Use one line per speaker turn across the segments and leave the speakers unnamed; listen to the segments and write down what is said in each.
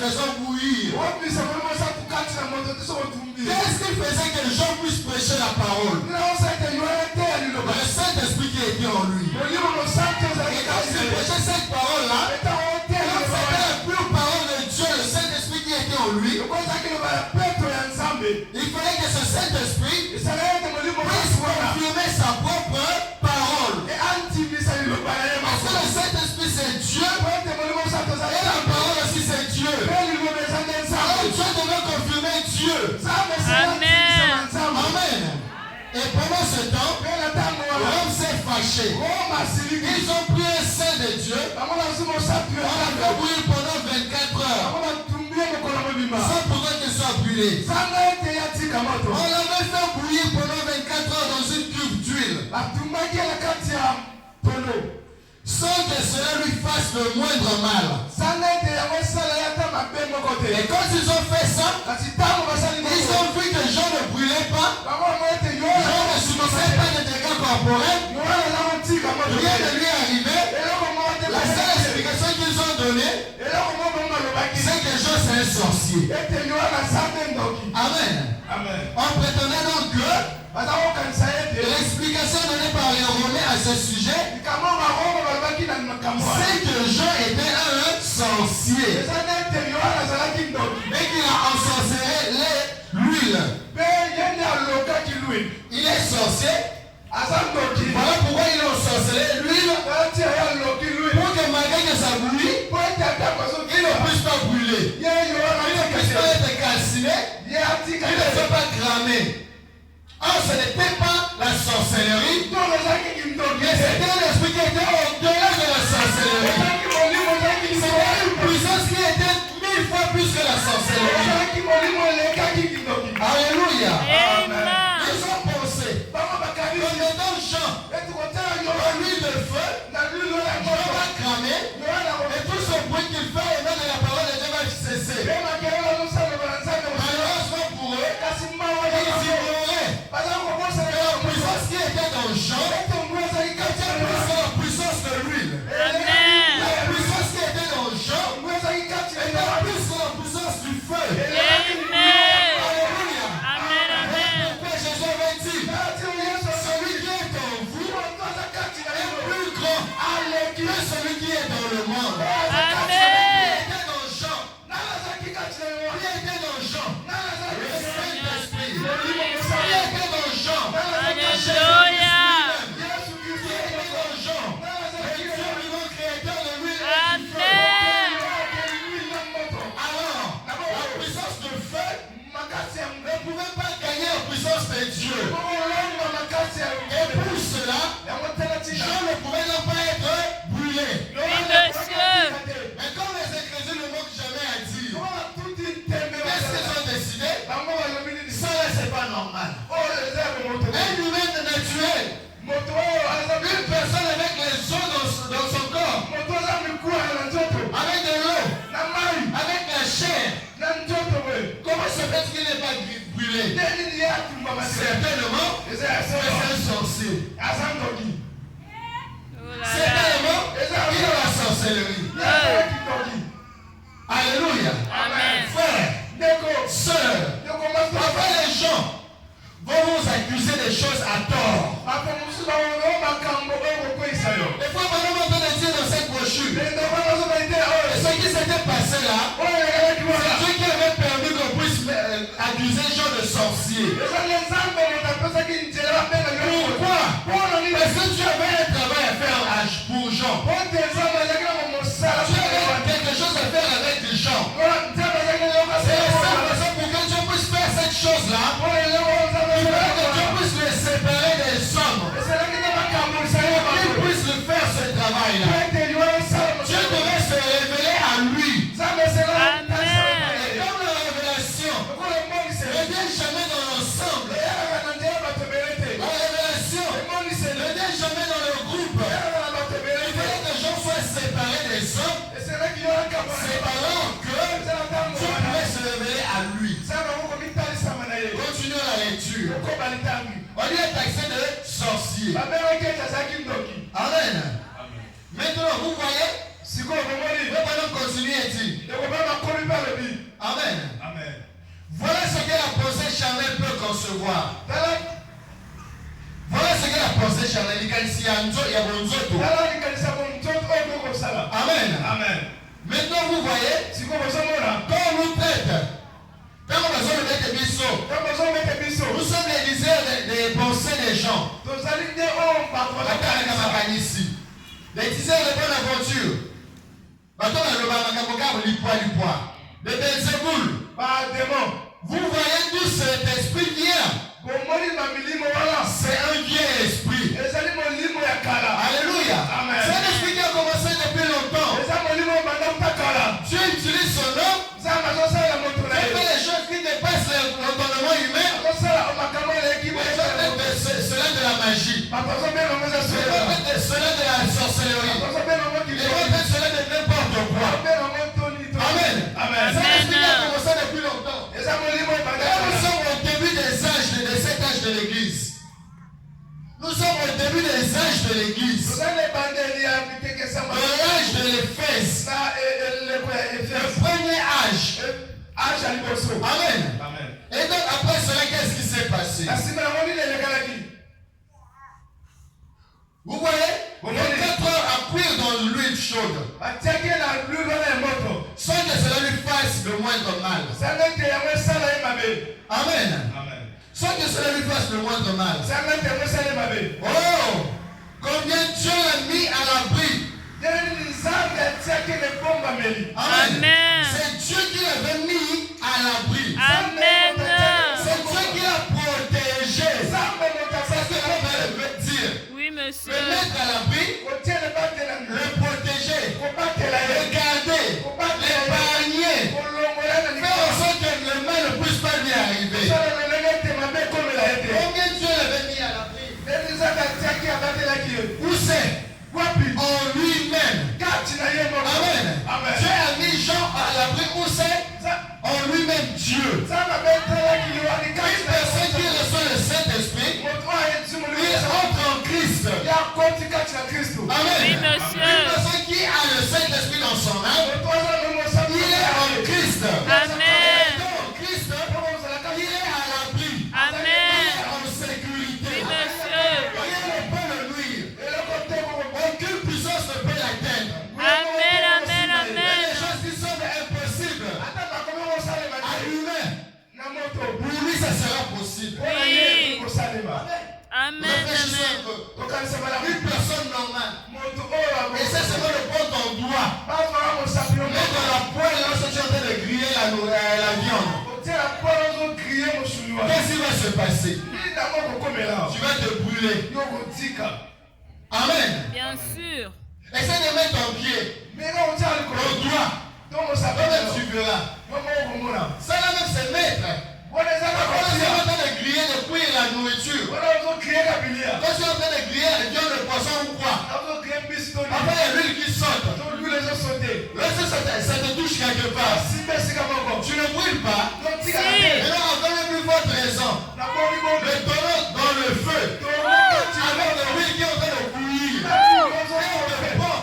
faisant bouillir. Qu'est-ce qui faisait que les gens puissent prêcher la parole? Le Saint-Esprit qui était en lui. Et quand il prêchait cette parole-là, comme c'était la pure parole de Dieu, le Saint-Esprit qui était en lui, il fallait que ce Saint-Esprit puisse confirmer sa propre parole. Parce que le Saint-Esprit c'est Dieu, et la parole aussi c'est Dieu. Alors Dieu devait confirmer Dieu.
Amen.
Amen. Et pendant ce temps, Rome s'est fâché. Ils ont pris un saint de Dieu. On l'a fait bouillir pendant 24 heures. Sans pourtant qu'il soit brûlé. On l'avait fait bouillir pendant 24 heures dans une cuve d'huile. Sans que cela lui fasse le moindre mal. Et quand ils ont fait ça, ils ont vu que Jean ne brûlait pas. Jean ne subissait pas de dégâts corporels. Rien ne lui est arrivé. La seule explication qu'ils ont donnée, c'est que Jean c'est un sorcier. Amen. On prétendait donc que l'explication donnée par les Romains à ce sujet, c'est que Jean était un sorcier. Mais qu'il a ensorcelé l'huile. Il est sorcier. Voilà pourquoi il a ensorcelé l'huile. Pour que malgré que ça bouille, il ne puisse pas brûler. Il ne puisse pas être calciné. Il ne peut pas cramer. Or, ce n'était pas la sorcellerie, mais c'était un esprit qui était au-delà de la sorcellerie. C'était une puissance qui était 1000 fois plus que la sorcellerie. Alléluia. Ils ont pensé, en mettant Jean dans l'huile de feu, Jean va cramer, et tout ce bruit qu'il fait au nom de la parole de Dieu va cesser. Malheureusement pour eux, ils ignoraient que la puissance qui était dans Jean était plus que la puissance de l'huile. La puissance qui était dans Jean était plus que la puissance du feu. Alléluia. Pourquoi Jésus avait dit, celui qui est en vous est plus grand que celui qui est dans le monde. Qui était dans Jean? Qui était dans Jean? Le Saint-Esprit. Qui était dans Jean?
Alléluia.
Ne pouvait pas gagner la puissance de Dieu. Et pour cela, Jean ne pouvait donc pas être brûlé. Mais comme les Écritures ne manquent jamais à dire, qu'est-ce qu'ils ont décidé? Ça là, c'est pas normal. Un humain naturel, une personne avec les os dans son corps, avec de l'eau, avec la chair, comment se fait qu'il n'est pas brûlé? Certainement, c'est un sorcier. Certainement, il a la sorcellerie. Alléluia. Frère, sœur, parfois les gens vont vous accuser des choses à tort. Des fois, on entend dire dans cette brochure, ce qui s'était passé là, c'est Dieu qui avait permis qu'on puisse accuser les gens de sorciers. Pourquoi? Parce que Dieu avait un travail à faire pour Jean. Dieu avait quelque chose à faire avec les gens. C'est la seule raison pour que Dieu puisse faire cette chose-là. Il fallait que Dieu puisse les séparer des hommes. Qu'il puisse le faire ce travail-là. Dieu devait se révéler à lui. Et comme la révélation ne vient jamais dans l'ensemble. La révélation ne vient jamais dans le groupe. Il fallait que les gens soient séparés des hommes. C'est alors que Dieu pouvait se révéler à lui. Continuons la lecture. On lui est taxé de sorcier. Amen. Maintenant, vous voyez, Maintenant, continue et dit. Amen. Voilà ce que la pensée charnelle peut concevoir. Voilà ce que la pensée charnelle Amen. Maintenant, vous voyez, quand on nous traite, quand on nous nous sommes les liseurs des pensées des gens. Les diseurs de bonne aventure. De Belzéboul. Vous voyez tous cet esprit vient. C'est un vieil esprit. Alléluia. C'est un esprit qui a commencé depuis longtemps. Dieu utilise son homme. Il fait les choses qui dépassent l'entendement humain. Cela de la magie. Cela de la sorcellerie. Il fait cela de n'importe quoi. Amen. C'est un esprit qui a commencé depuis longtemps. Nous sommes au début de cet âge de l'église. Nous sommes au début des âges de l'église. L'âge de l'Éphèse. Le premier âge. Amen. Et donc après cela, qu'est-ce qui s'est passé? Vous voyez, on a 4 heures à cuire dans l'huile chaude. Sans que cela lui fasse le moindre mal. Amen. Sans que cela lui fasse le moindre mal. Oh, combien Dieu l'a mis à l'abri. Amen. C'est Dieu qui l'avait mis à l'abri.
Amen.
C'est Dieu qui l'a protégé. C'est ce que l'on veut dire.
Oui, monsieur.
Le mettre à l'abri, le protéger, le garder, l'épargner, faire en sorte que le mal ne puisse pas lui arriver. Combien Dieu l'avait mis à l'abri? Où c'est? En lui-même. Amen. Dieu a mis Jean à l'abri. Où c'est? En lui-même Dieu. Une personne qui reçoit le Saint-Esprit, il entre en Christ. Amen.
Oui,
Une
monsieur.
personne qui a le Saint-Esprit dans son âme, il est en Christ.
Amen.
En Christ, il est à l'abri.
Amen.
Il est en sécurité.
Oui, monsieur.
Rien ne peut le nuire. Aucune puissance ne peut l'atteindre.
Amen, amen,
Il y a
amen.
des choses qui sont impossibles à l'humain. Pour lui, ça sera possible.
Oui. Amen,
Réfléchissons
amen.
un peu. Une personne normale. Essaie seulement de prendre ton doigt. Mettre dans la poêle lorsque tu es en train de griller la viande. Qu'est-ce qui va se passer? Tu vas te brûler. Amen.
Bien sûr.
Essaie de mettre ton pied. Ton doigt. Toi-même tu verras. Ça là même c'est mettre. Quand tu es en train de griller, de cuire la nourriture. Quand tu es en train de griller la viande, le poisson ou quoi. Après il y a l'huile qui saute. Lorsque ça te touche quelque part. Tu ne brûles pas. Et là encore une plus forte raison. Le tonneau dans le feu. Avec de l'huile qui est en train de bouillir. Et on te prend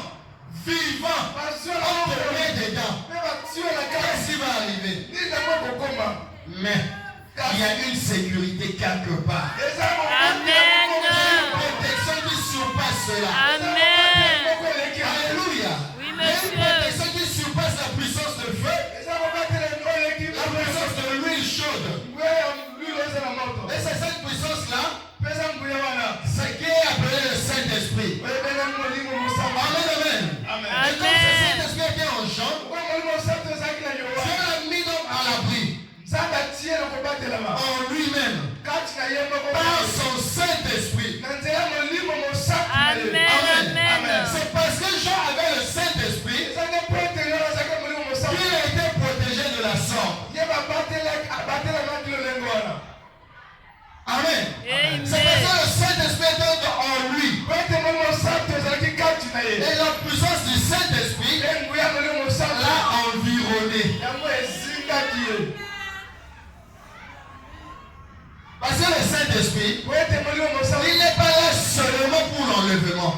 vivant. On te met dedans. Qu'est-ce qui va arriver? Mais il y a une sécurité quelque part.
Amen.
Une protection qui surpasse cela.
Amen.
Alléluia.
Oui,
Il y a une
monsieur.
protection qui surpasse la puissance de feu, la puissance de l'huile chaude. Et c'est cette puissance-là, c'est qui est appelé le Saint-Esprit. Amen, amen. Et comme ce Saint-Esprit était en Jean, Dieu l'a mis donc à l'abri. En lui-même, par son Saint-Esprit.
Amen, amen.
C'est parce que Jean avait le Saint-Esprit qu'il a été protégé de la sorte. Amen. C'est parce que le Saint-Esprit était en lui. Et la puissance du Saint-Esprit l'a environné. Parce que le Saint-Esprit, il n'est pas là seulement pour l'enlèvement.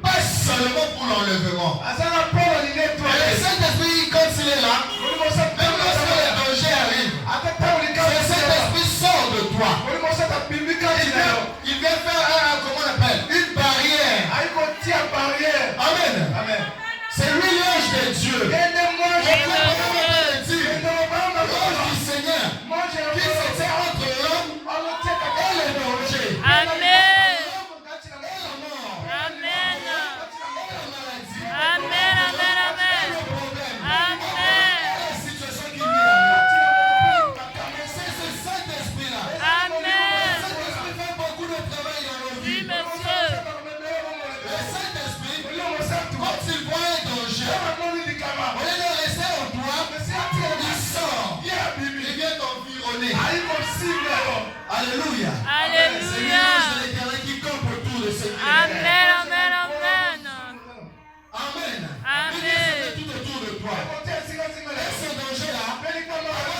Pas seulement Alléluia.
Alléluia.
C'est l'image de l'Éternel qui campe autour de ce qui est
Amen,
vrai.
amen, amen.
Amen.
Amen.
Dieu tout autour de toi. Et ce danger-là, avant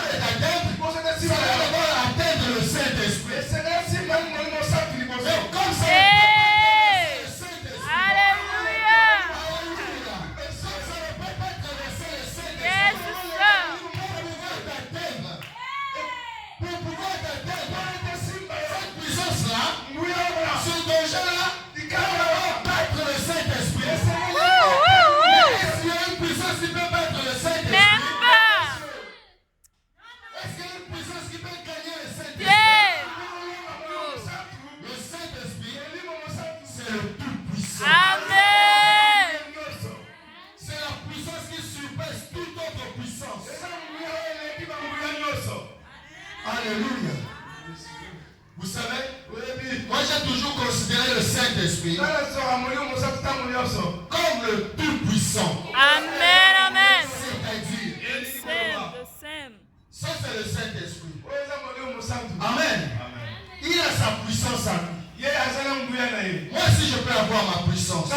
de t'atteindre, ça va d'abord atteindre le Saint-Esprit. Mais comme ça,
Hey.
le Saint-Esprit.
Alléluia.
Alléluia. Ça ne peut pas traverser le Saint-Esprit.
Yes, sir.
Pour pouvoir t'atteindre, cette puissance-là, ce danger-là, il va battre le Saint-Esprit. Est-ce qu'il y a une puissance qui peut battre le Saint-Esprit?
Même pas.
Est-ce qu'il y a une puissance qui peut gagner le Saint-Esprit?
Yes.
Le Saint-Esprit, c'est le tout-puissant.
Amen.
C'est la puissance qui surpasse toute autre puissance. Alléluia. Vous savez, moi j'ai toujours considéré le Saint-Esprit comme le tout-puissant.
Amen, amen.
C'est-à-dire,
The same.
ça c'est le Saint-Esprit. Amen. Il a sa puissance à lui. Moi si je peux avoir ma puissance, mon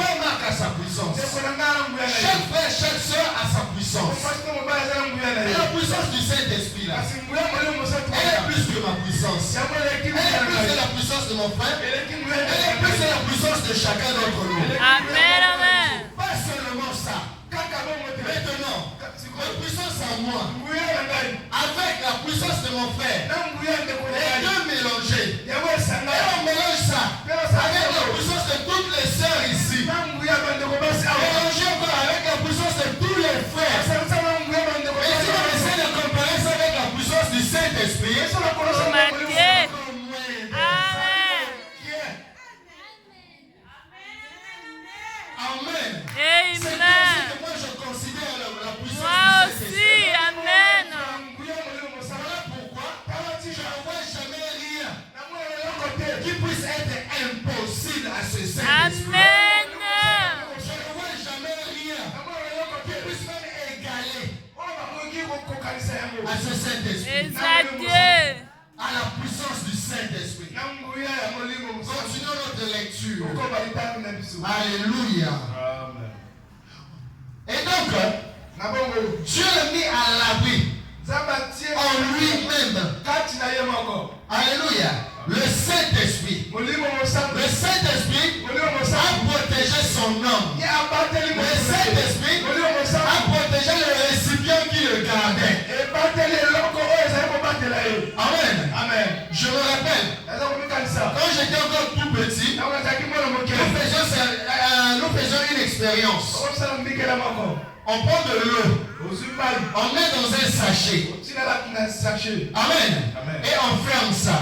frère Marc a sa puissance. Chaque frère, chaque soeur a sa puissance. Et la puissance du Saint-Esprit là, elle est plus que ma puissance. Elle est plus que la puissance de mon frère. Elle est plus que la puissance de chacun d'entre nous.
Amen, amen.
Pas seulement ça. Maintenant, ma puissance à moi, avec la puissance de mon frère, les deux mélangés. Et on mélange ça avec la puissance de toutes les sœurs ici. Mélangé encore avec la puissance de tous les frères. Et si on essaie de comparer ça avec la puissance du Saint-Esprit,
Oh, my Dieu. Amen.
Amen. C'est comme
Amen.
ça que moi je considère la puissance
Moi
du
aussi.
Saint-Esprit.
Amen.
Voilà pourquoi je ne vois jamais rien qui puisse être impossible à ce Saint-Esprit.
Amen.
Je ne vois jamais rien qui puisse même égaler à ce Saint-Esprit.
Exact.
À la puissance du Saint-Esprit. Continuons notre lecture. Alléluia. Et donc, Dieu l'a mis à l'abri en lui-même. Alléluia. Le Saint-Esprit. Le Saint-Esprit a protégé son homme. Le Saint-Esprit a protégé le récipient qui le gardait. Amen.
Amen.
Je me rappelle, quand j'étais encore tout petit, nous faisions une expérience. On prend de l'eau, on met dans un sachet. Amen. Et on ferme ça.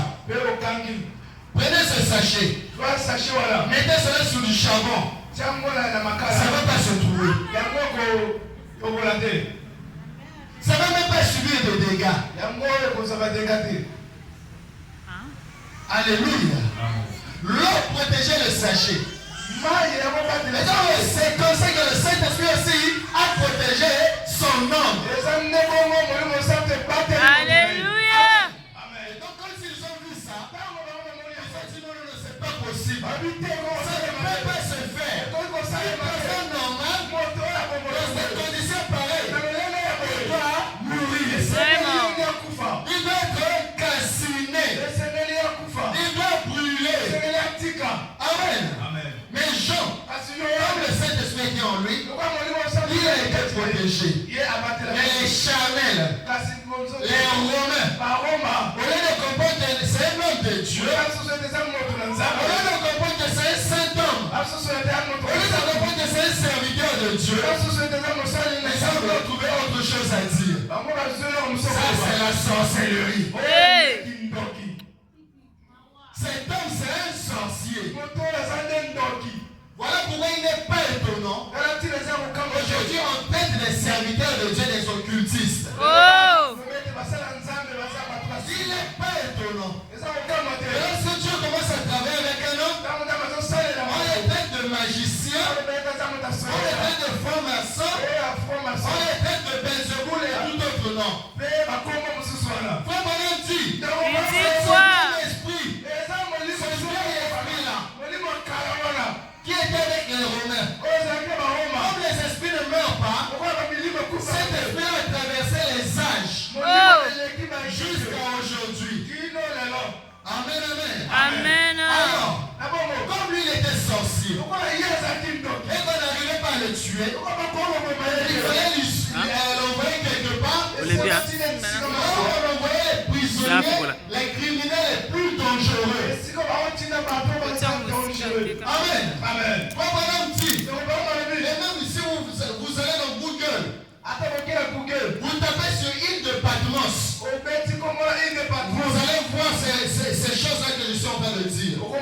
Prenez ce sachet, mettez cela sous du charbon. Ça ne va pas se trouver. Ça ne va même pas subir de dégâts. Alléluia. L'eau protégeait le sachet. Et donc c'est comme ça que le Saint-Esprit aussi a protégé son homme.
Alléluia.
Et donc quand ils ont vu ça, ils ont dit non, c'est pas possible. Ça ne peut pas se faire. Une personne normale, dans cette condition pareille, il doit mourir.
Vraiment.
Il doit être calciné. Il doit brûler. Amen. Mais Jean, comme le Saint-Esprit est en lui, il a été protégé. Mais les charnels, les Romains, au lieu de comprendre que c'est un homme de Dieu, au lieu de comprendre que c'est un saint homme, au lieu de comprendre que c'est un serviteur de Dieu, ils ont trouvé autre chose à dire. Ça, c'est la sorcellerie.
Hey.
Cet homme, c'est un sorcier. Voilà pourquoi il n'est pas étonnant. Aujourd'hui, on traite des serviteurs de Dieu des occultistes.
Oh.
Il n'est pas étonnant. Et lorsque Dieu commence à travailler avec un homme, on les traite de magiciens, on les traite de francs-maçons, on les traite de Belzéboul et tout autre nom. Vraiment, jusqu'à aujourd'hui. Amen, amen.
Amen.
Alors, comme lui il était sorcier, et qu'on n'arrivait pas à le tuer, il fallait l'envoyer quelque part.
Vous voulez bien?
On envoyait les prisonniers, les criminels les plus dangereux. Amen.
Amen.
Moi, madame dit, et même si vous allez dans Google, vous tapez sur île de Patmos, vous allez voir ces choses-là que je suis en train de dire. Pour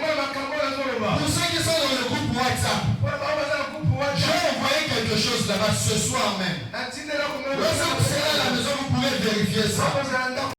ceux qui sont dans le groupe WhatsApp, je vais envoyer quelque chose là-bas ce soir même. Lorsque vous serez à la maison, vous pourrez vérifier ça.